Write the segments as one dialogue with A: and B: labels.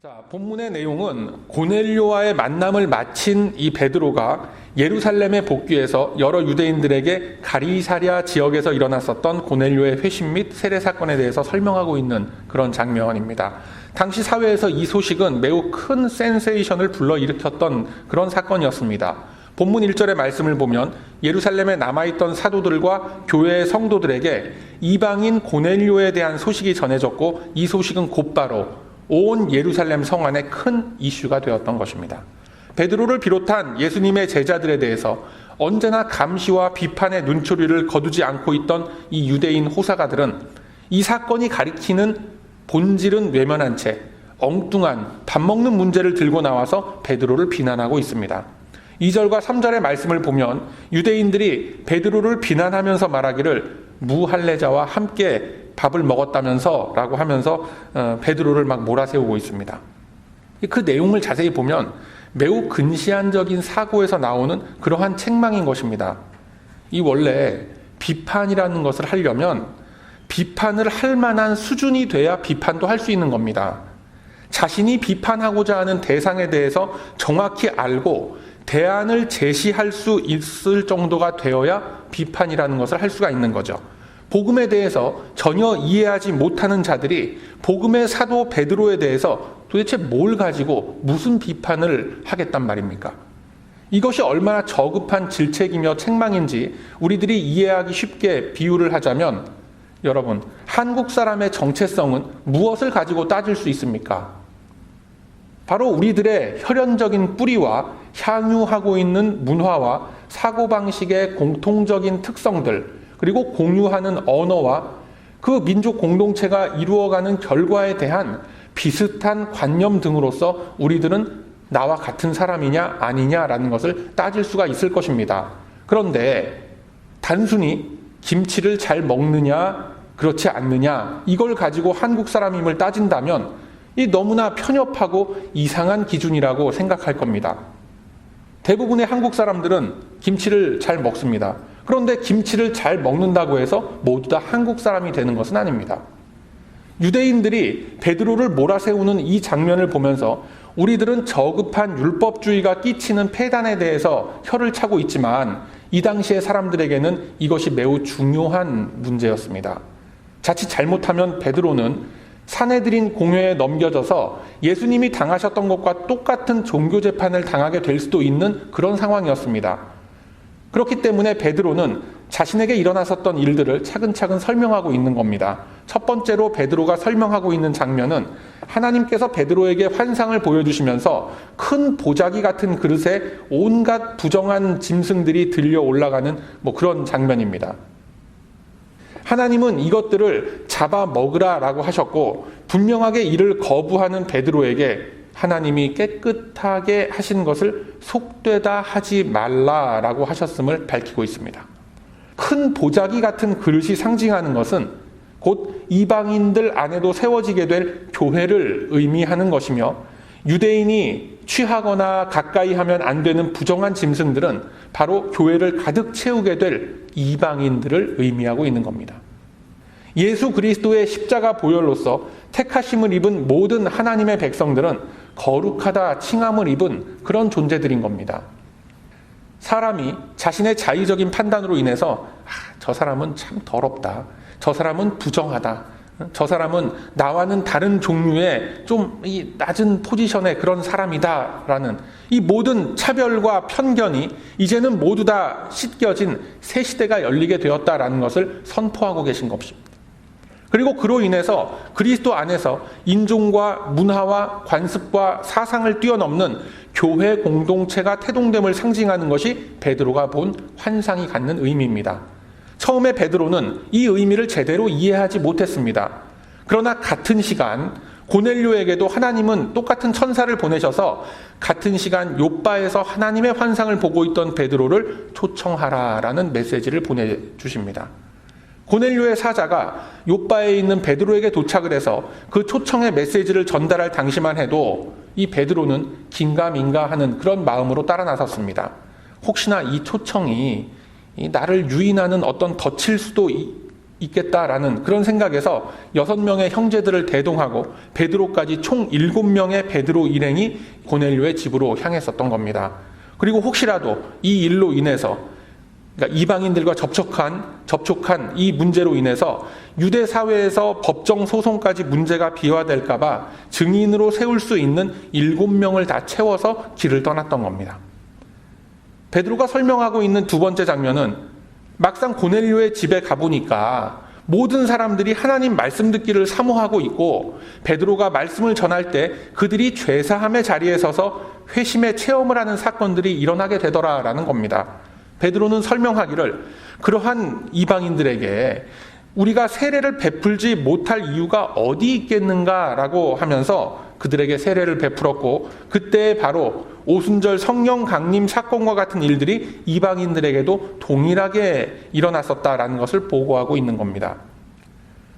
A: 자, 본문의 내용은 고넬료와의 만남을 마친 이 베드로가 예루살렘에 복귀해서 여러 유대인들에게 가리사랴 지역에서 일어났었던 고넬료의 회심 및 세례 사건에 대해서 설명하고 있는 그런 장면입니다. 당시 사회에서 이 소식은 매우 큰 센세이션을 불러일으켰던 그런 사건이었습니다. 본문 1절의 말씀을 보면 예루살렘에 남아있던 사도들과 교회의 성도들에게 이방인 고넬료에 대한 소식이 전해졌고, 이 소식은 곧바로 온 예루살렘 성 안에 큰 이슈가 되었던 것입니다. 베드로를 비롯한 예수님의 제자들에 대해서 언제나 감시와 비판의 눈초리를 거두지 않고 있던 이 유대인 호사가들은 이 사건이 가리키는 본질은 외면한 채 엉뚱한 밥 먹는 문제를 들고 나와서 베드로를 비난하고 있습니다. 2절과 3절의 말씀을 보면 유대인들이 베드로를 비난하면서 말하기를 무할례자와 함께 밥을 먹었다면서 라고 하면서 베드로를 막 몰아세우고 있습니다. 그 내용을 자세히 보면 매우 근시안적인 사고에서 나오는 그러한 책망인 것입니다. 이 원래 비판이라는 것을 하려면 비판을 할 만한 수준이 돼야 비판도 할 수 있는 겁니다. 자신이 비판하고자 하는 대상에 대해서 정확히 알고 대안을 제시할 수 있을 정도가 되어야 비판이라는 것을 할 수가 있는 거죠. 복음에 대해서 전혀 이해하지 못하는 자들이 복음의 사도 베드로에 대해서 도대체 뭘 가지고 무슨 비판을 하겠단 말입니까? 이것이 얼마나 저급한 질책이며 책망인지 우리들이 이해하기 쉽게 비유를 하자면, 여러분, 한국 사람의 정체성은 무엇을 가지고 따질 수 있습니까? 바로 우리들의 혈연적인 뿌리와 향유하고 있는 문화와 사고방식의 공통적인 특성들, 그리고 공유하는 언어와 그 민족 공동체가 이루어가는 결과에 대한 비슷한 관념 등으로서 우리들은 나와 같은 사람이냐 아니냐라는 것을 따질 수가 있을 것입니다. 그런데 단순히 김치를 잘 먹느냐 그렇지 않느냐 이걸 가지고 한국 사람임을 따진다면 이 너무나 편협하고 이상한 기준이라고 생각할 겁니다. 대부분의 한국 사람들은 김치를 잘 먹습니다. 그런데 김치를 잘 먹는다고 해서 모두 다 한국 사람이 되는 것은 아닙니다. 유대인들이 베드로를 몰아세우는 이 장면을 보면서 우리들은 저급한 율법주의가 끼치는 폐단에 대해서 혀를 차고 있지만 이 당시의 사람들에게는 이것이 매우 중요한 문제였습니다. 자칫 잘못하면 베드로는 사내들인 공회에 넘겨져서 예수님이 당하셨던 것과 똑같은 종교 재판을 당하게 될 수도 있는 그런 상황이었습니다. 그렇기 때문에 베드로는 자신에게 일어났었던 일들을 차근차근 설명하고 있는 겁니다. 첫 번째로 베드로가 설명하고 있는 장면은 하나님께서 베드로에게 환상을 보여주시면서 큰 보자기 같은 그릇에 온갖 부정한 짐승들이 들려 올라가는 그런 장면입니다. 하나님은 이것들을 잡아 먹으라라고 하셨고, 분명하게 이를 거부하는 베드로에게 하나님이 깨끗하게 하신 것을 속되다 하지 말라라고 하셨음을 밝히고 있습니다. 큰 보자기 같은 그릇이 상징하는 것은 곧 이방인들 안에도 세워지게 될 교회를 의미하는 것이며, 유대인이 취하거나 가까이 하면 안 되는 부정한 짐승들은 바로 교회를 가득 채우게 될 이방인들을 의미하고 있는 겁니다. 예수 그리스도의 십자가 보혈로서 택하심을 입은 모든 하나님의 백성들은 거룩하다 칭함을 입은 그런 존재들인 겁니다. 사람이 자신의 자의적인 판단으로 인해서 저 사람은 참 더럽다, 저 사람은 부정하다, 저 사람은 나와는 다른 종류의 좀 이 낮은 포지션의 그런 사람이다 라는 이 모든 차별과 편견이 이제는 모두 다 씻겨진 새 시대가 열리게 되었다라는 것을 선포하고 계신 것입니다. 그리고 그로 인해서 그리스도 안에서 인종과 문화와 관습과 사상을 뛰어넘는 교회 공동체가 태동됨을 상징하는 것이 베드로가 본 환상이 갖는 의미입니다. 처음에 베드로는 이 의미를 제대로 이해하지 못했습니다. 그러나 같은 시간 고넬료에게도 하나님은 똑같은 천사를 보내셔서 같은 시간 욥바에서 하나님의 환상을 보고 있던 베드로를 초청하라라는 메시지를 보내주십니다. 고넬료의 사자가 욥바에 있는 베드로에게 도착을 해서 그 초청의 메시지를 전달할 당시만 해도 이 베드로는 긴가민가 하는 그런 마음으로 따라 나섰습니다. 혹시나 이 초청이 나를 유인하는 어떤 덫일 수도 있겠다라는 그런 생각에서 6명의 형제들을 대동하고 베드로까지 총 7명의 베드로 일행이 고넬료의 집으로 향했었던 겁니다. 그리고 혹시라도 이 일로 인해서, 그러니까 이방인들과 접촉한 이 문제로 인해서 유대 사회에서 법정 소송까지 문제가 비화될까 봐 증인으로 세울 수 있는 7명을 다 채워서 길을 떠났던 겁니다. 베드로가 설명하고 있는 두 번째 장면은 막상 고넬료의 집에 가보니까 모든 사람들이 하나님 말씀 듣기를 사모하고 있고, 베드로가 말씀을 전할 때 그들이 죄사함의 자리에 서서 회심의 체험을 하는 사건들이 일어나게 되더라라는 겁니다. 베드로는 설명하기를 그러한 이방인들에게 우리가 세례를 베풀지 못할 이유가 어디 있겠는가라고 하면서 그들에게 세례를 베풀었고, 그때 바로 오순절 성령 강림 사건과 같은 일들이 이방인들에게도 동일하게 일어났었다라는 것을 보고하고 있는 겁니다.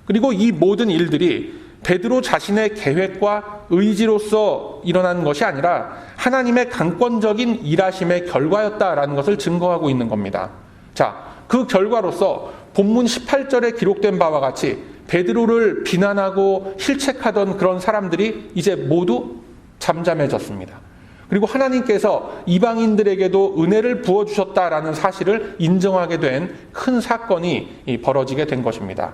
A: 그리고 이 모든 일들이 베드로 자신의 계획과 의지로서 일어난 것이 아니라 하나님의 강권적인 일하심의 결과였다라는 것을 증거하고 있는 겁니다. 자, 그 결과로서 본문 18절에 기록된 바와 같이 베드로를 비난하고 실책하던 그런 사람들이 이제 모두 잠잠해졌습니다. 그리고 하나님께서 이방인들에게도 은혜를 부어주셨다라는 사실을 인정하게 된 큰 사건이 벌어지게 된 것입니다.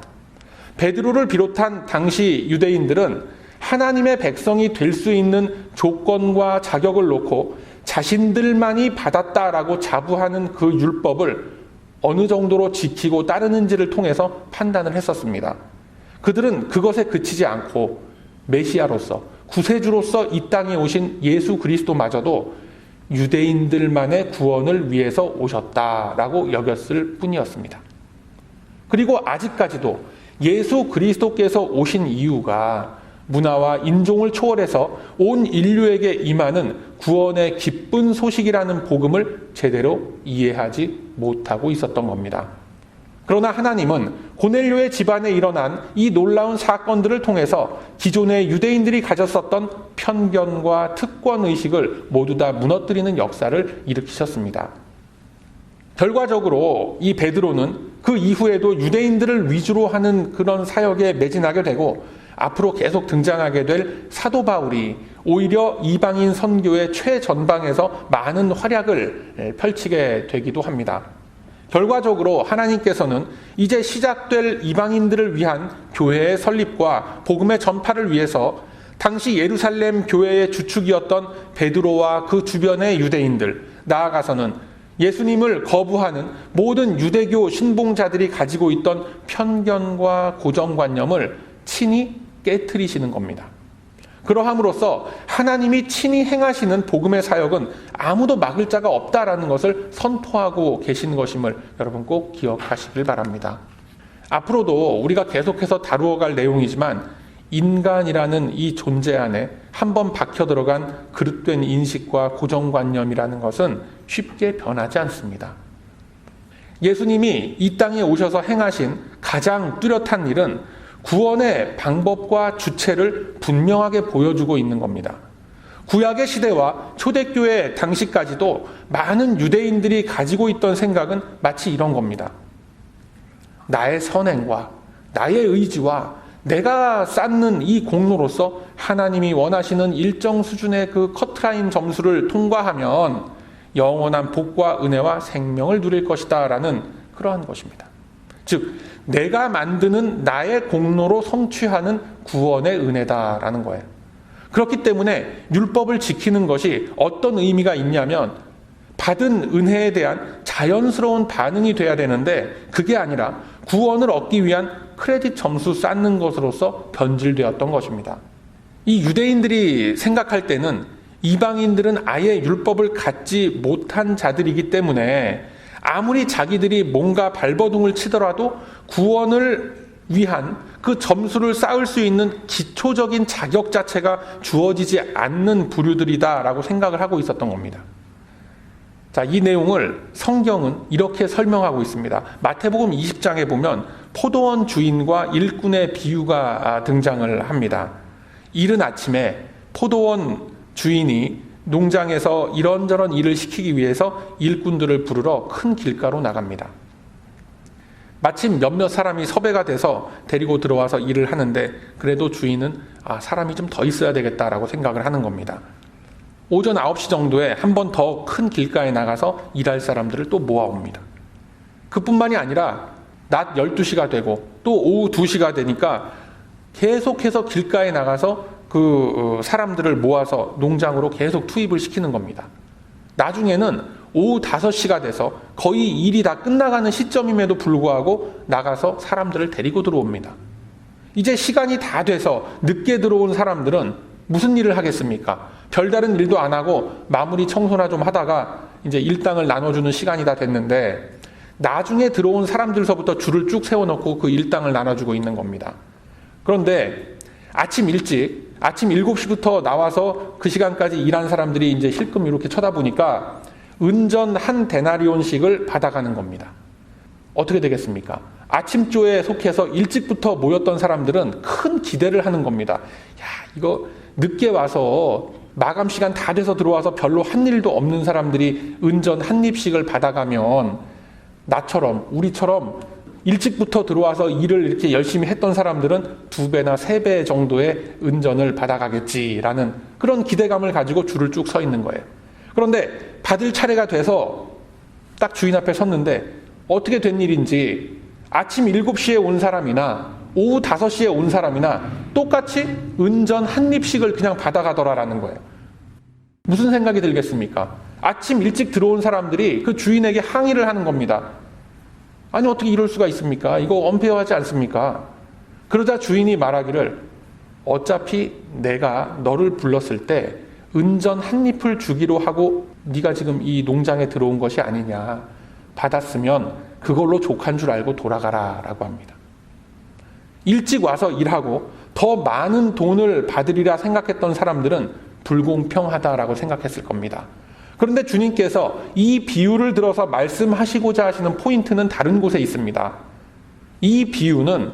A: 베드로를 비롯한 당시 유대인들은 하나님의 백성이 될 수 있는 조건과 자격을 놓고 자신들만이 받았다라고 자부하는 그 율법을 어느 정도로 지키고 따르는지를 통해서 판단을 했었습니다. 그들은 그것에 그치지 않고 메시아로서, 구세주로서 이 땅에 오신 예수 그리스도마저도 유대인들만의 구원을 위해서 오셨다라고 여겼을 뿐이었습니다. 그리고 아직까지도 예수 그리스도께서 오신 이유가 문화와 인종을 초월해서 온 인류에게 임하는 구원의 기쁜 소식이라는 복음을 제대로 이해하지 못하고 있었던 겁니다. 그러나 하나님은 고넬료의 집안에 일어난 이 놀라운 사건들을 통해서 기존의 유대인들이 가졌었던 편견과 특권의식을 모두 다 무너뜨리는 역사를 일으키셨습니다. 결과적으로 이 베드로는 그 이후에도 유대인들을 위주로 하는 그런 사역에 매진하게 되고, 앞으로 계속 등장하게 될 사도 바울이 오히려 이방인 선교의 최전방에서 많은 활약을 펼치게 되기도 합니다. 결과적으로 하나님께서는 이제 시작될 이방인들을 위한 교회의 설립과 복음의 전파를 위해서 당시 예루살렘 교회의 주축이었던 베드로와 그 주변의 유대인들, 나아가서는 예수님을 거부하는 모든 유대교 신봉자들이 가지고 있던 편견과 고정관념을 친히 깨트리시는 겁니다. 그러함으로써 하나님이 친히 행하시는 복음의 사역은 아무도 막을 자가 없다라는 것을 선포하고 계신 것임을 여러분 꼭 기억하시길 바랍니다. 앞으로도 우리가 계속해서 다루어갈 내용이지만 인간이라는 이 존재 안에 한번 박혀 들어간 그릇된 인식과 고정관념이라는 것은 쉽게 변하지 않습니다. 예수님이 이 땅에 오셔서 행하신 가장 뚜렷한 일은 구원의 방법과 주체를 분명하게 보여주고 있는 겁니다. 구약의 시대와 초대교회 당시까지도 많은 유대인들이 가지고 있던 생각은 마치 이런 겁니다. 나의 선행과 나의 의지와 내가 쌓는 이 공로로서 하나님이 원하시는 일정 수준의 그 커트라인 점수를 통과하면 영원한 복과 은혜와 생명을 누릴 것이다 라는 그러한 것입니다. 즉 내가 만드는 나의 공로로 성취하는 구원의 은혜다라는 거예요. 그렇기 때문에 율법을 지키는 것이 어떤 의미가 있냐면 받은 은혜에 대한 자연스러운 반응이 돼야 되는데 그게 아니라 구원을 얻기 위한 크레딧 점수 쌓는 것으로서 변질되었던 것입니다. 이 유대인들이 생각할 때는 이방인들은 아예 율법을 갖지 못한 자들이기 때문에 아무리 자기들이 뭔가 발버둥을 치더라도 구원을 위한 그 점수를 쌓을 수 있는 기초적인 자격 자체가 주어지지 않는 부류들이다라고 생각을 하고 있었던 겁니다. 자, 이 내용을 성경은 이렇게 설명하고 있습니다. 마태복음 20장에 보면 포도원 주인과 일꾼의 비유가 등장을 합니다. 이른 아침에 포도원 주인이 농장에서 이런저런 일을 시키기 위해서 일꾼들을 부르러 큰 길가로 나갑니다. 마침 몇몇 사람이 섭외가 돼서 데리고 들어와서 일을 하는데 그래도 주인은 사람이 좀 더 있어야 되겠다라고 생각을 하는 겁니다. 오전 9시 정도에 한 번 더 큰 길가에 나가서 일할 사람들을 또 모아옵니다. 그뿐만이 아니라 낮 12시가 되고 또 오후 2시가 되니까 계속해서 길가에 나가서 그 사람들을 모아서 농장으로 계속 투입을 시키는 겁니다. 나중에는 오후 5시가 돼서 거의 일이 다 끝나가는 시점임에도 불구하고 나가서 사람들을 데리고 들어옵니다. 이제 시간이 다 돼서 늦게 들어온 사람들은 무슨 일을 하겠습니까? 별다른 일도 안 하고 마무리 청소나 좀 하다가 이제 일당을 나눠주는 시간이 다 됐는데 나중에 들어온 사람들서부터 줄을 쭉 세워놓고 그 일당을 나눠주고 있는 겁니다. 그런데 아침 일찍, 아침 7시부터 나와서 그 시간까지 일한 사람들이 이제 힐끔 이렇게 쳐다보니까 은전 한 데나리온씩을 받아가는 겁니다. 어떻게 되겠습니까? 아침조에 속해서 일찍부터 모였던 사람들은 큰 기대를 하는 겁니다. 야, 이거 늦게 와서 마감 시간 다 돼서 들어와서 별로 한 일도 없는 사람들이 은전 한 입씩을 받아가면 나처럼, 우리처럼 일찍부터 들어와서 일을 이렇게 열심히 했던 사람들은 2배나 3배 정도의 은전을 받아가겠지라는 그런 기대감을 가지고 줄을 쭉 서 있는 거예요. 그런데 받을 차례가 돼서 딱 주인 앞에 섰는데 어떻게 된 일인지 아침 7시에 온 사람이나 오후 5시에 온 사람이나 똑같이 은전 한 입씩을 그냥 받아가더라라는 거예요. 무슨 생각이 들겠습니까? 아침 일찍 들어온 사람들이 그 주인에게 항의를 하는 겁니다. 아니 어떻게 이럴 수가 있습니까? 이거 언페어하지 않습니까? 그러자 주인이 말하기를 어차피 내가 너를 불렀을 때 은전 한 잎을 주기로 하고 네가 지금 이 농장에 들어온 것이 아니냐. 받았으면 그걸로 족한 줄 알고 돌아가라 라고 합니다. 일찍 와서 일하고 더 많은 돈을 받으리라 생각했던 사람들은 불공평하다라고 생각했을 겁니다. 그런데 주님께서 이 비유를 들어서 말씀하시고자 하시는 포인트는 다른 곳에 있습니다. 이 비유는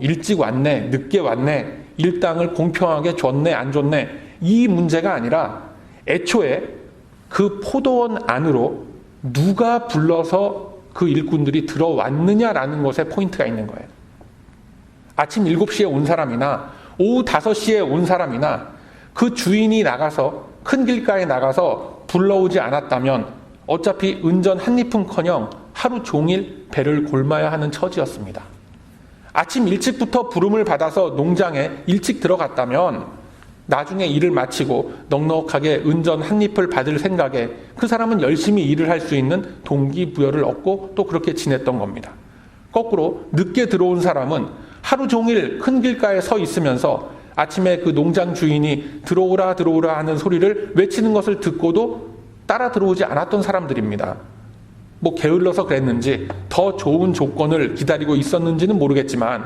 A: 일찍 왔네, 늦게 왔네, 일당을 공평하게 줬네, 안 줬네 이 문제가 아니라 애초에 그 포도원 안으로 누가 불러서 그 일꾼들이 들어왔느냐라는 것에 포인트가 있는 거예요. 아침 7시에 온 사람이나 오후 5시에 온 사람이나 그 주인이 나가서 큰 길가에 나가서 불러오지 않았다면 어차피 은전 한 잎은커녕 하루 종일 배를 골마야 하는 처지였습니다. 아침 일찍부터 부름을 받아서 농장에 일찍 들어갔다면 나중에 일을 마치고 넉넉하게 은전 한 잎을 받을 생각에 그 사람은 열심히 일을 할 수 있는 동기부여를 얻고 또 그렇게 지냈던 겁니다. 거꾸로 늦게 들어온 사람은 하루 종일 큰 길가에 서 있으면서 아침에 그 농장 주인이 들어오라 들어오라 하는 소리를 외치는 것을 듣고도 따라 들어오지 않았던 사람들입니다. 게을러서 그랬는지 더 좋은 조건을 기다리고 있었는지는 모르겠지만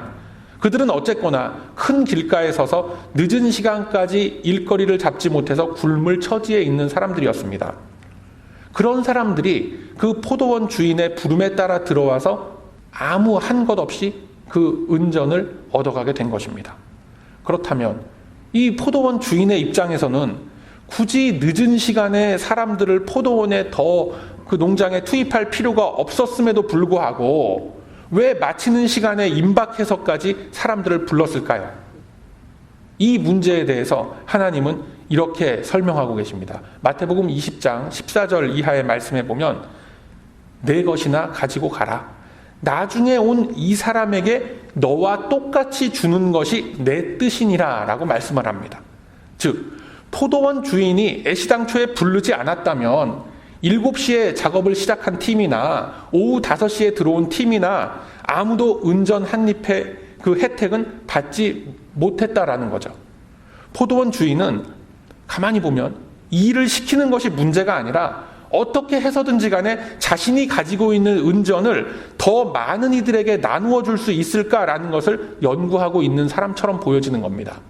A: 그들은 어쨌거나 큰 길가에 서서 늦은 시간까지 일거리를 잡지 못해서 굶을 처지에 있는 사람들이었습니다. 그런 사람들이 그 포도원 주인의 부름에 따라 들어와서 아무 한 것 없이 그 은전을 얻어가게 된 것입니다. 그렇다면 이 포도원 주인의 입장에서는 굳이 늦은 시간에 사람들을 포도원에 더 그 농장에 투입할 필요가 없었음에도 불구하고 왜 마치는 시간에 임박해서까지 사람들을 불렀을까요? 이 문제에 대해서 하나님은 이렇게 설명하고 계십니다. 마태복음 20장 14절 이하의 말씀에 보면 내 것이나 가지고 가라. 나중에 온 이 사람에게 너와 똑같이 주는 것이 내 뜻이니라 라고 말씀을 합니다. 즉 포도원 주인이 애시당초에 부르지 않았다면 7시에 작업을 시작한 팀이나 오후 5시에 들어온 팀이나 아무도 은전 한 잎의 그 혜택은 받지 못했다라는 거죠. 포도원 주인은 가만히 보면 이 일을 시키는 것이 문제가 아니라 어떻게 해서든지 간에 자신이 가지고 있는 은전을 더 많은 이들에게 나누어 줄 수 있을까라는 것을 연구하고 있는 사람처럼 보여지는 겁니다.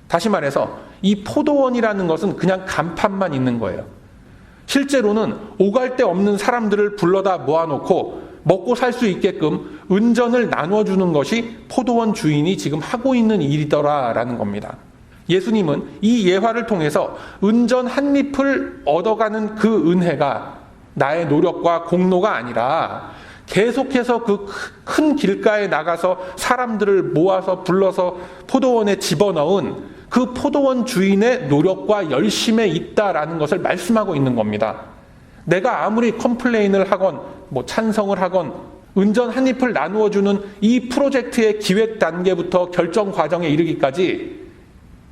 A: 다시 말해서 이 포도원이라는 것은 그냥 간판만 있는 거예요. 실제로는 오갈 데 없는 사람들을 불러다 모아놓고 먹고 살 수 있게끔 은전을 나눠주는 것이 포도원 주인이 지금 하고 있는 일이더라라는 겁니다. 예수님은 이 예화를 통해서 은전 한 잎을 얻어가는 그 은혜가 나의 노력과 공로가 아니라 계속해서 그 큰 길가에 나가서 사람들을 모아서 불러서 포도원에 집어넣은 그 포도원 주인의 노력과 열심에 있다라는 것을 말씀하고 있는 겁니다. 내가 아무리 컴플레인을 하건 찬성을 하건 은전 한 잎을 나누어주는 이 프로젝트의 기획 단계부터 결정 과정에 이르기까지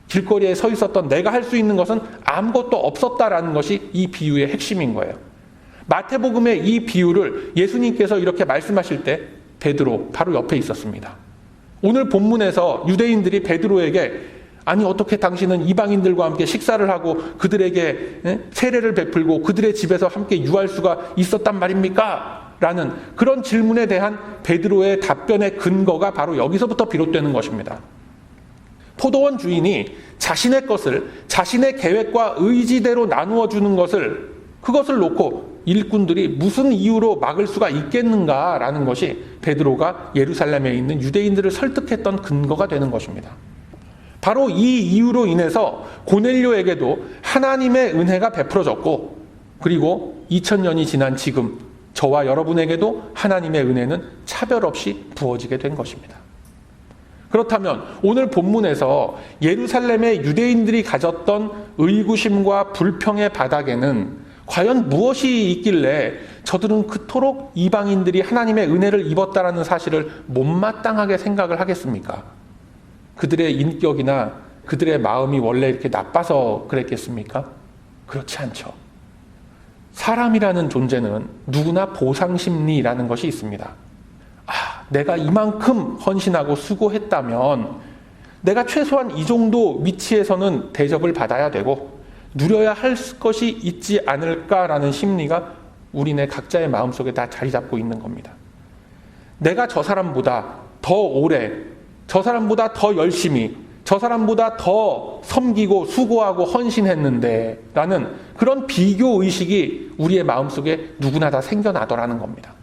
A: 길거리에 서 있었던 내가 할 수 있는 것은 아무것도 없었다라는 것이 이 비유의 핵심인 거예요. 마태복음의 이 비유를 예수님께서 이렇게 말씀하실 때 베드로 바로 옆에 있었습니다. 오늘 본문에서 유대인들이 베드로에게 아니 어떻게 당신은 이방인들과 함께 식사를 하고 그들에게 세례를 베풀고 그들의 집에서 함께 유할 수가 있었단 말입니까? 라는 그런 질문에 대한 베드로의 답변의 근거가 바로 여기서부터 비롯되는 것입니다. 포도원 주인이 자신의 것을 자신의 계획과 의지대로 나누어 주는 것을 그것을 놓고 일꾼들이 무슨 이유로 막을 수가 있겠는가라는 것이 베드로가 예루살렘에 있는 유대인들을 설득했던 근거가 되는 것입니다. 바로 이 이유로 인해서 고넬료에게도 하나님의 은혜가 베풀어졌고 그리고 2000년이 지난 지금 저와 여러분에게도 하나님의 은혜는 차별 없이 부어지게 된 것입니다. 그렇다면 오늘 본문에서 예루살렘의 유대인들이 가졌던 의구심과 불평의 바닥에는 과연 무엇이 있길래 저들은 그토록 이방인들이 하나님의 은혜를 입었다라는 사실을 못마땅하게 생각을 하겠습니까? 그들의 인격이나 그들의 마음이 원래 이렇게 나빠서 그랬겠습니까? 그렇지 않죠. 사람이라는 존재는 누구나 보상심리라는 것이 있습니다. 내가 이만큼 헌신하고 수고했다면 내가 최소한 이 정도 위치에서는 대접을 받아야 되고 누려야 할 것이 있지 않을까라는 심리가 우리네 각자의 마음속에 다 자리 잡고 있는 겁니다. 내가 저 사람보다 더 오래, 저 사람보다 더 열심히, 저 사람보다 더 섬기고 수고하고 헌신했는데 라는 그런 비교의식이 우리의 마음속에 누구나 다 생겨나더라는 겁니다.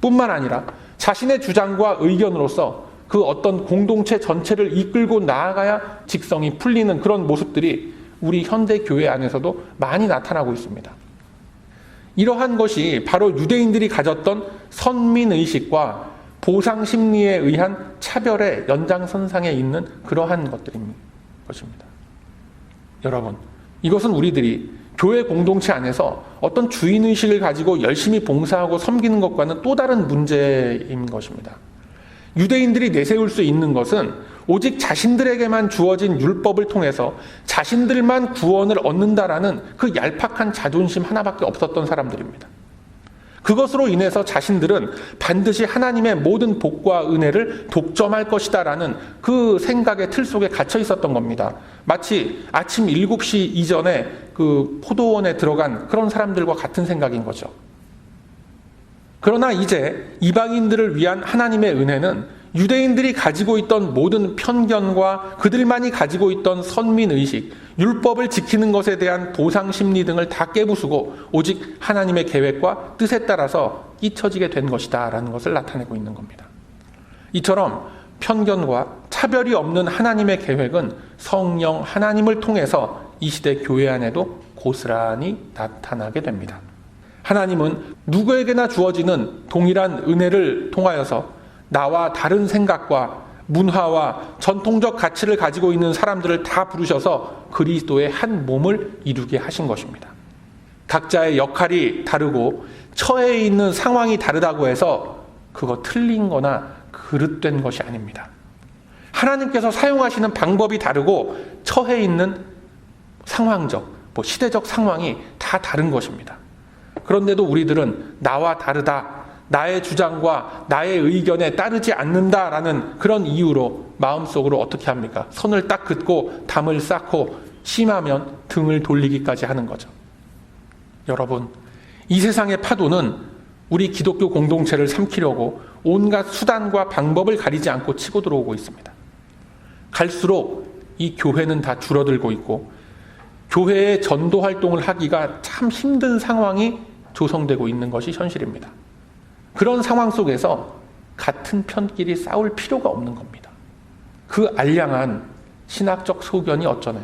A: 뿐만 아니라 자신의 주장과 의견으로서 그 어떤 공동체 전체를 이끌고 나아가야 직성이 풀리는 그런 모습들이 우리 현대 교회 안에서도 많이 나타나고 있습니다. 이러한 것이 바로 유대인들이 가졌던 선민의식과 보상심리에 의한 차별의 연장선상에 있는 그러한 것입니다. 여러분, 이것은 우리들이 교회 공동체 안에서 어떤 주인의식을 가지고 열심히 봉사하고 섬기는 것과는 또 다른 문제인 것입니다. 유대인들이 내세울 수 있는 것은 오직 자신들에게만 주어진 율법을 통해서 자신들만 구원을 얻는다라는 그 얄팍한 자존심 하나밖에 없었던 사람들입니다. 그것으로 인해서 자신들은 반드시 하나님의 모든 복과 은혜를 독점할 것이다라는 그 생각의 틀 속에 갇혀 있었던 겁니다. 마치 아침 7시 이전에 그 포도원에 들어간 그런 사람들과 같은 생각인 거죠. 그러나 이제 이방인들을 위한 하나님의 은혜는 유대인들이 가지고 있던 모든 편견과 그들만이 가지고 있던 선민의식, 율법을 지키는 것에 대한 보상심리 등을 다 깨부수고 오직 하나님의 계획과 뜻에 따라서 잊혀지게 된 것이다 라는 것을 나타내고 있는 겁니다. 이처럼 편견과 차별이 없는 하나님의 계획은 성령 하나님을 통해서 이 시대 교회 안에도 고스란히 나타나게 됩니다. 하나님은 누구에게나 주어지는 동일한 은혜를 통하여서 나와 다른 생각과 문화와 전통적 가치를 가지고 있는 사람들을 다 부르셔서 그리스도의 한 몸을 이루게 하신 것입니다. 각자의 역할이 다르고 처해 있는 상황이 다르다고 해서 그거 틀린 거나 그릇된 것이 아닙니다. 하나님께서 사용하시는 방법이 다르고 처해 있는 상황적, 시대적 상황이 다 다른 것입니다. 그런데도 우리들은 나와 다르다, 나의 주장과 나의 의견에 따르지 않는다라는 그런 이유로 마음속으로 어떻게 합니까? 손을 딱 긋고 담을 쌓고 심하면 등을 돌리기까지 하는 거죠. 여러분, 이 세상의 파도는 우리 기독교 공동체를 삼키려고 온갖 수단과 방법을 가리지 않고 치고 들어오고 있습니다. 갈수록 이 교회는 다 줄어들고 있고 교회의 전도 활동을 하기가 참 힘든 상황이 조성되고 있는 것이 현실입니다. 그런 상황 속에서 같은 편끼리 싸울 필요가 없는 겁니다. 그 알량한 신학적 소견이 어쩌네,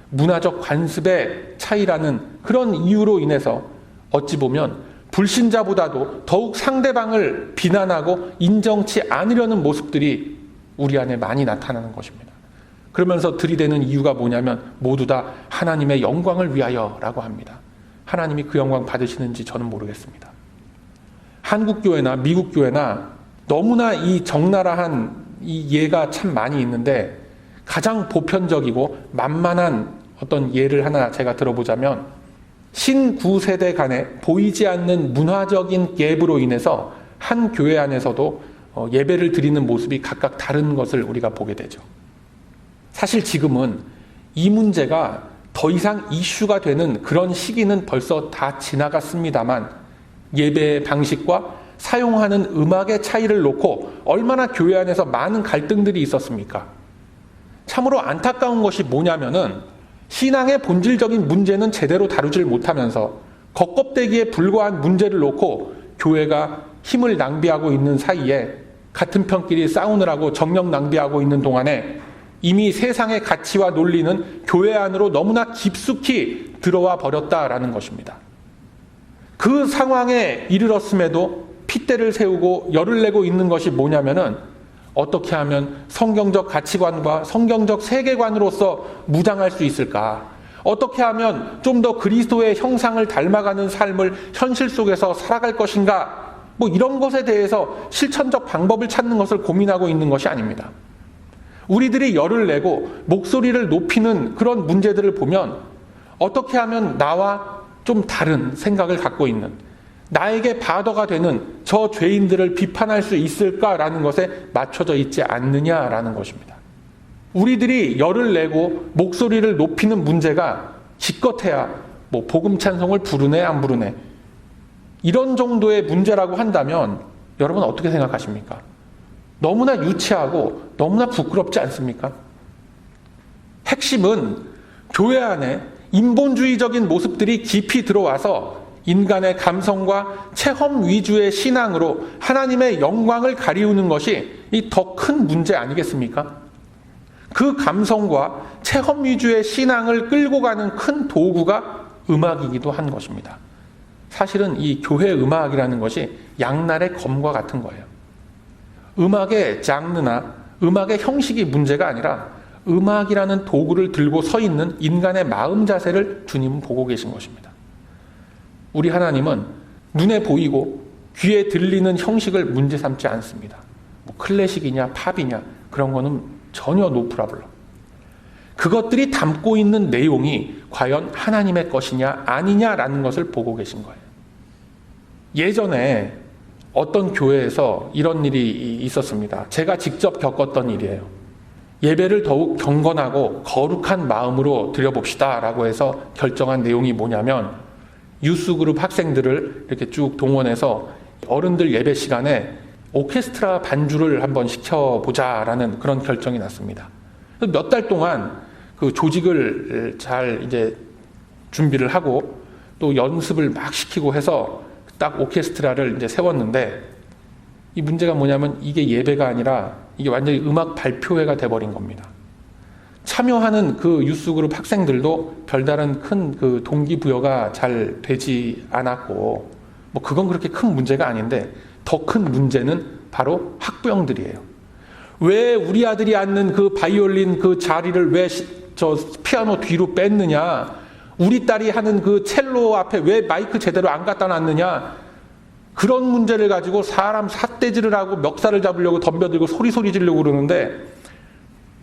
A: 문화적 관습의 차이라는 그런 이유로 인해서 어찌 보면 불신자보다도 더욱 상대방을 비난하고 인정치 않으려는 모습들이 우리 안에 많이 나타나는 것입니다. 그러면서 들이대는 이유가 뭐냐면 모두 다 하나님의 영광을 위하여라고 합니다. 하나님이 그 영광 받으시는지 저는 모르겠습니다. 한국 교회나 미국 교회나 너무나 이 적나라한 이 예가 참 많이 있는데 가장 보편적이고 만만한 어떤 예를 하나 제가 들어보자면 신구세대 간에 보이지 않는 문화적인 갭으로 인해서 한 교회 안에서도 예배를 드리는 모습이 각각 다른 것을 우리가 보게 되죠. 사실 지금은 이 문제가 더 이상 이슈가 되는 그런 시기는 벌써 다 지나갔습니다만 예배의 방식과 사용하는 음악의 차이를 놓고 얼마나 교회 안에서 많은 갈등들이 있었습니까? 참으로 안타까운 것이 뭐냐면은 신앙의 본질적인 문제는 제대로 다루질 못하면서 겉껍데기에 불과한 문제를 놓고 교회가 힘을 낭비하고 있는 사이에 같은 편끼리 싸우느라고 정력 낭비하고 있는 동안에 이미 세상의 가치와 논리는 교회 안으로 너무나 깊숙이 들어와 버렸다라는 것입니다. 그 상황에 이르렀음에도 핏대를 세우고 열을 내고 있는 것이 뭐냐면은 어떻게 하면 성경적 가치관과 성경적 세계관으로서 무장할 수 있을까? 어떻게 하면 좀 더 그리스도의 형상을 닮아가는 삶을 현실 속에서 살아갈 것인가? 이런 것에 대해서 실천적 방법을 찾는 것을 고민하고 있는 것이 아닙니다. 우리들이 열을 내고 목소리를 높이는 그런 문제들을 보면 어떻게 하면 나와 좀 다른 생각을 갖고 있는 나에게 바더가 되는 저 죄인들을 비판할 수 있을까라는 것에 맞춰져 있지 않느냐라는 것입니다. 우리들이 열을 내고 목소리를 높이는 문제가 기껏해야 복음 찬송을 부르네 안 부르네 이런 정도의 문제라고 한다면 여러분 어떻게 생각하십니까? 너무나 유치하고 너무나 부끄럽지 않습니까? 핵심은 교회 안에 인본주의적인 모습들이 깊이 들어와서 인간의 감성과 체험 위주의 신앙으로 하나님의 영광을 가리우는 것이 이 더 큰 문제 아니겠습니까? 그 감성과 체험 위주의 신앙을 끌고 가는 큰 도구가 음악이기도 한 것입니다. 사실은 이 교회 음악이라는 것이 양날의 검과 같은 거예요. 음악의 장르나 음악의 형식이 문제가 아니라 음악이라는 도구를 들고 서 있는 인간의 마음 자세를 주님은 보고 계신 것입니다. 우리 하나님은 눈에 보이고 귀에 들리는 형식을 문제 삼지 않습니다. 클래식이냐 팝이냐 그런 거는 전혀 노 프라블럼. 그것들이 담고 있는 내용이 과연 하나님의 것이냐 아니냐라는 것을 보고 계신 거예요. 예전에 어떤 교회에서 이런 일이 있었습니다. 제가 직접 겪었던 일이에요. 예배를 더욱 경건하고 거룩한 마음으로 드려봅시다 라고 해서 결정한 내용이 뭐냐면 유스그룹 학생들을 이렇게 쭉 동원해서 어른들 예배 시간에 오케스트라 반주를 한번 시켜보자라는 그런 결정이 났습니다. 몇 달 동안 그 조직을 잘 이제 준비를 하고 또 연습을 막 시키고 해서 딱 오케스트라를 이제 세웠는데 이 문제가 뭐냐면 이게 예배가 아니라 이게 완전히 음악 발표회가 돼버린 겁니다. 참여하는 그 유스그룹 학생들도 별다른 큰 그 동기부여가 잘 되지 않았고 그건 그렇게 큰 문제가 아닌데 더 큰 문제는 바로 학부형들이에요. 왜 우리 아들이 앉는 그 바이올린 그 자리를 왜 저 피아노 뒤로 뺐느냐? 우리 딸이 하는 그 첼로 앞에 왜 마이크 제대로 안 갖다 놨느냐? 그런 문제를 가지고 사람 삿대질을 하고 멱살을 잡으려고 덤벼들고 소리 지르려고 그러는데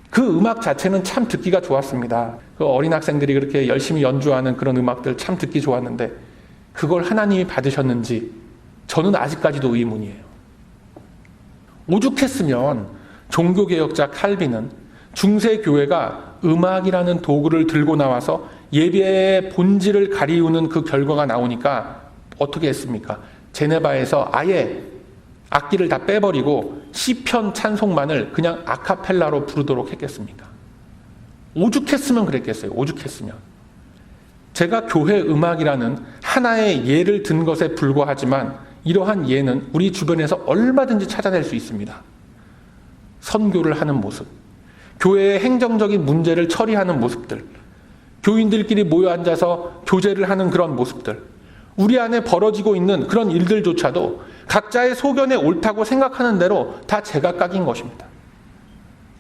A: 그 음악 자체는 참 듣기가 좋았습니다. 그 어린 학생들이 그렇게 열심히 연주하는 그런 음악들 참 듣기 좋았는데 그걸 하나님이 받으셨는지 저는 아직까지도 의문이에요. 오죽했으면 종교개혁자 칼빈은 중세 교회가 음악이라는 도구를 들고 나와서 예배의 본질을 가리우는 그 결과가 나오니까 어떻게 했습니까? 제네바에서 아예 악기를 다 빼버리고 시편 찬송만을 그냥 아카펠라로 부르도록 했겠습니까? 오죽했으면 그랬겠어요. 오죽했으면. 제가 교회 음악이라는 하나의 예를 든 것에 불과하지만 이러한 예는 우리 주변에서 얼마든지 찾아낼 수 있습니다. 선교를 하는 모습, 교회의 행정적인 문제를 처리하는 모습들, 교인들끼리 모여 앉아서 교제를 하는 그런 모습들, 우리 안에 벌어지고 있는 그런 일들조차도 각자의 소견에 옳다고 생각하는 대로 다 제각각인 것입니다.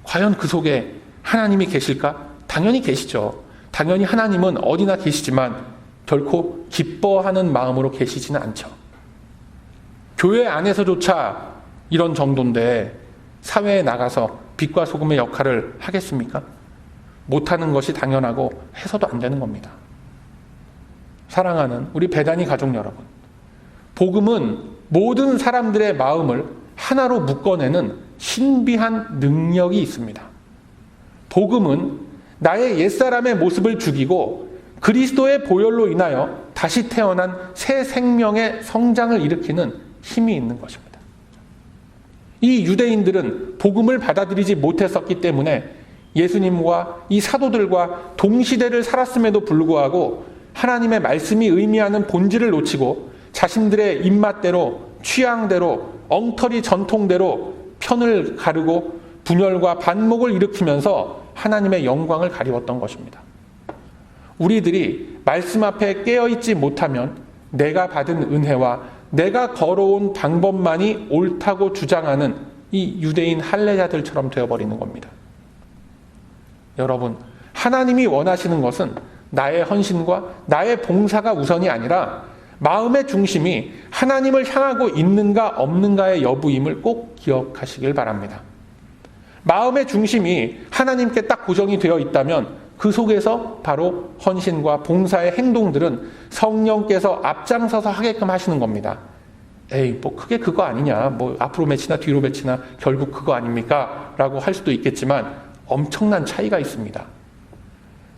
A: 과연 그 속에 하나님이 계실까? 당연히 계시죠. 당연히 하나님은 어디나 계시지만 결코 기뻐하는 마음으로 계시지는 않죠. 교회 안에서조차 이런 정도인데 사회에 나가서 빛과 소금의 역할을 하겠습니까? 못하는 것이 당연하고 해서도 안 되는 겁니다. 사랑하는 우리 베다니 가족 여러분, 복음은 모든 사람들의 마음을 하나로 묶어내는 신비한 능력이 있습니다. 복음은 나의 옛사람의 모습을 죽이고 그리스도의 보혈로 인하여 다시 태어난 새 생명의 성장을 일으키는 힘이 있는 것입니다. 이 유대인들은 복음을 받아들이지 못했었기 때문에 예수님과 이 사도들과 동시대를 살았음에도 불구하고 하나님의 말씀이 의미하는 본질을 놓치고 자신들의 입맛대로, 취향대로, 엉터리 전통대로 편을 가르고 분열과 반목을 일으키면서 하나님의 영광을 가리웠던 것입니다. 우리들이 말씀 앞에 깨어있지 못하면 내가 받은 은혜와 내가 걸어온 방법만이 옳다고 주장하는 이 유대인 할례자들처럼 되어버리는 겁니다. 여러분, 하나님이 원하시는 것은 나의 헌신과 나의 봉사가 우선이 아니라 마음의 중심이 하나님을 향하고 있는가 없는가의 여부임을 꼭 기억하시길 바랍니다. 마음의 중심이 하나님께 딱 고정이 되어 있다면 그 속에서 바로 헌신과 봉사의 행동들은 성령께서 앞장서서 하게끔 하시는 겁니다. 에이, 뭐 크게 그거 아니냐, 뭐 앞으로 며치나 뒤로 며치나 결국 그거 아닙니까? 라고 할 수도 있겠지만 엄청난 차이가 있습니다.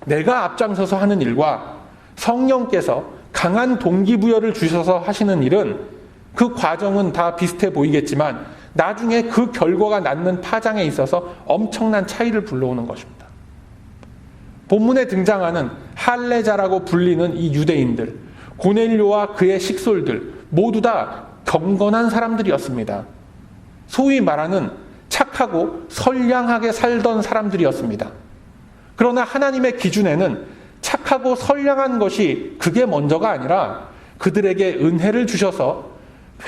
A: 내가 앞장서서 하는 일과 성령께서 강한 동기부여를 주셔서 하시는 일은 그 과정은 다 비슷해 보이겠지만 나중에 그 결과가 낳는 파장에 있어서 엄청난 차이를 불러오는 것입니다. 본문에 등장하는 할례자라고 불리는 이 유대인들, 고넬료와 그의 식솔들 모두 다 경건한 사람들이었습니다. 소위 말하는 착하고 선량하게 살던 사람들이었습니다. 그러나 하나님의 기준에는 착하고 선량한 것이 그게 먼저가 아니라 그들에게 은혜를 주셔서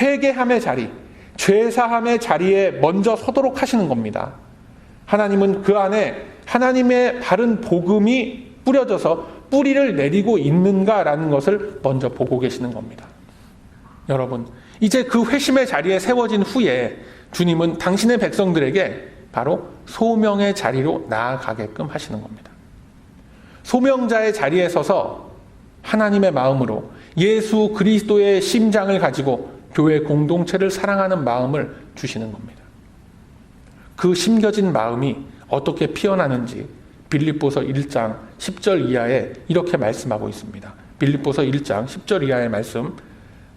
A: 회개함의 자리, 죄사함의 자리에 먼저 서도록 하시는 겁니다. 하나님은 그 안에 하나님의 바른 복음이 뿌려져서 뿌리를 내리고 있는가라는 것을 먼저 보고 계시는 겁니다. 여러분, 이제 그 회심의 자리에 세워진 후에 주님은 당신의 백성들에게 바로 소명의 자리로 나아가게끔 하시는 겁니다. 소명자의 자리에 서서 하나님의 마음으로 예수 그리스도의 심장을 가지고 교회 공동체를 사랑하는 마음을 주시는 겁니다. 그 심겨진 마음이 어떻게 피어나는지 빌립보서 1장 10절 이하에 이렇게 말씀하고 있습니다. 빌립보서 1장 10절 이하의 말씀,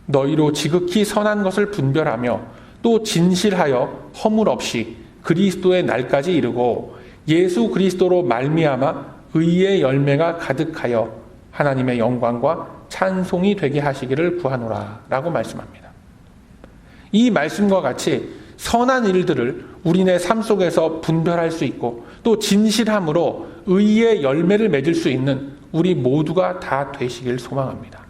A: 너희로 지극히 선한 것을 분별하며 또 진실하여 허물 없이 그리스도의 날까지 이르고 예수 그리스도로 말미암아 의의 열매가 가득하여 하나님의 영광과 찬송이 되게 하시기를 구하노라 라고 말씀합니다. 이 말씀과 같이 선한 일들을 우리네 삶 속에서 분별할 수 있고 또 진실함으로 의의 열매를 맺을 수 있는 우리 모두가 다 되시길 소망합니다.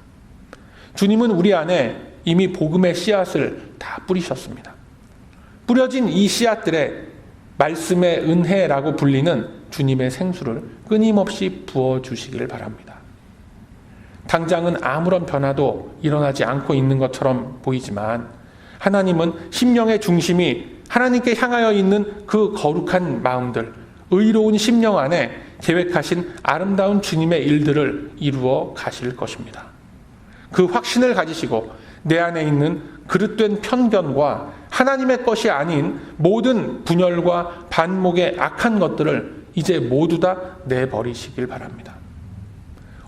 A: 주님은 우리 안에 이미 복음의 씨앗을 다 뿌리셨습니다. 뿌려진 이 씨앗들의 말씀의 은혜라고 불리는 주님의 생수를 끊임없이 부어주시기를 바랍니다. 당장은 아무런 변화도 일어나지 않고 있는 것처럼 보이지만 하나님은 심령의 중심이 하나님께 향하여 있는 그 거룩한 마음들, 의로운 심령 안에 계획하신 아름다운 주님의 일들을 이루어 가실 것입니다. 그 확신을 가지시고 내 안에 있는 그릇된 편견과 하나님의 것이 아닌 모든 분열과 반목의 악한 것들을 이제 모두 다 내버리시길 바랍니다.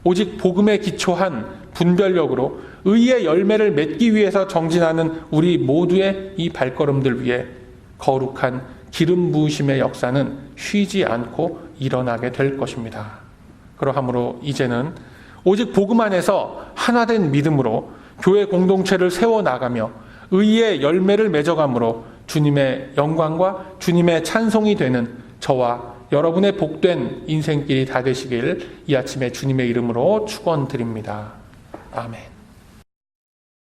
A: 오직 복음에 기초한 분별력으로 의의 열매를 맺기 위해서 정진하는 우리 모두의 이 발걸음들 위해 거룩한 기름 부으심의 역사는 쉬지 않고 일어나게 될 것입니다. 그러하므로 이제는 오직 복음 안에서 하나된 믿음으로 교회 공동체를 세워나가며 의의 열매를 맺어감으로 주님의 영광과 주님의 찬송이 되는 저와 여러분의 복된 인생길이 다 되시길 이 아침에 주님의 이름으로 축원드립니다. 아멘.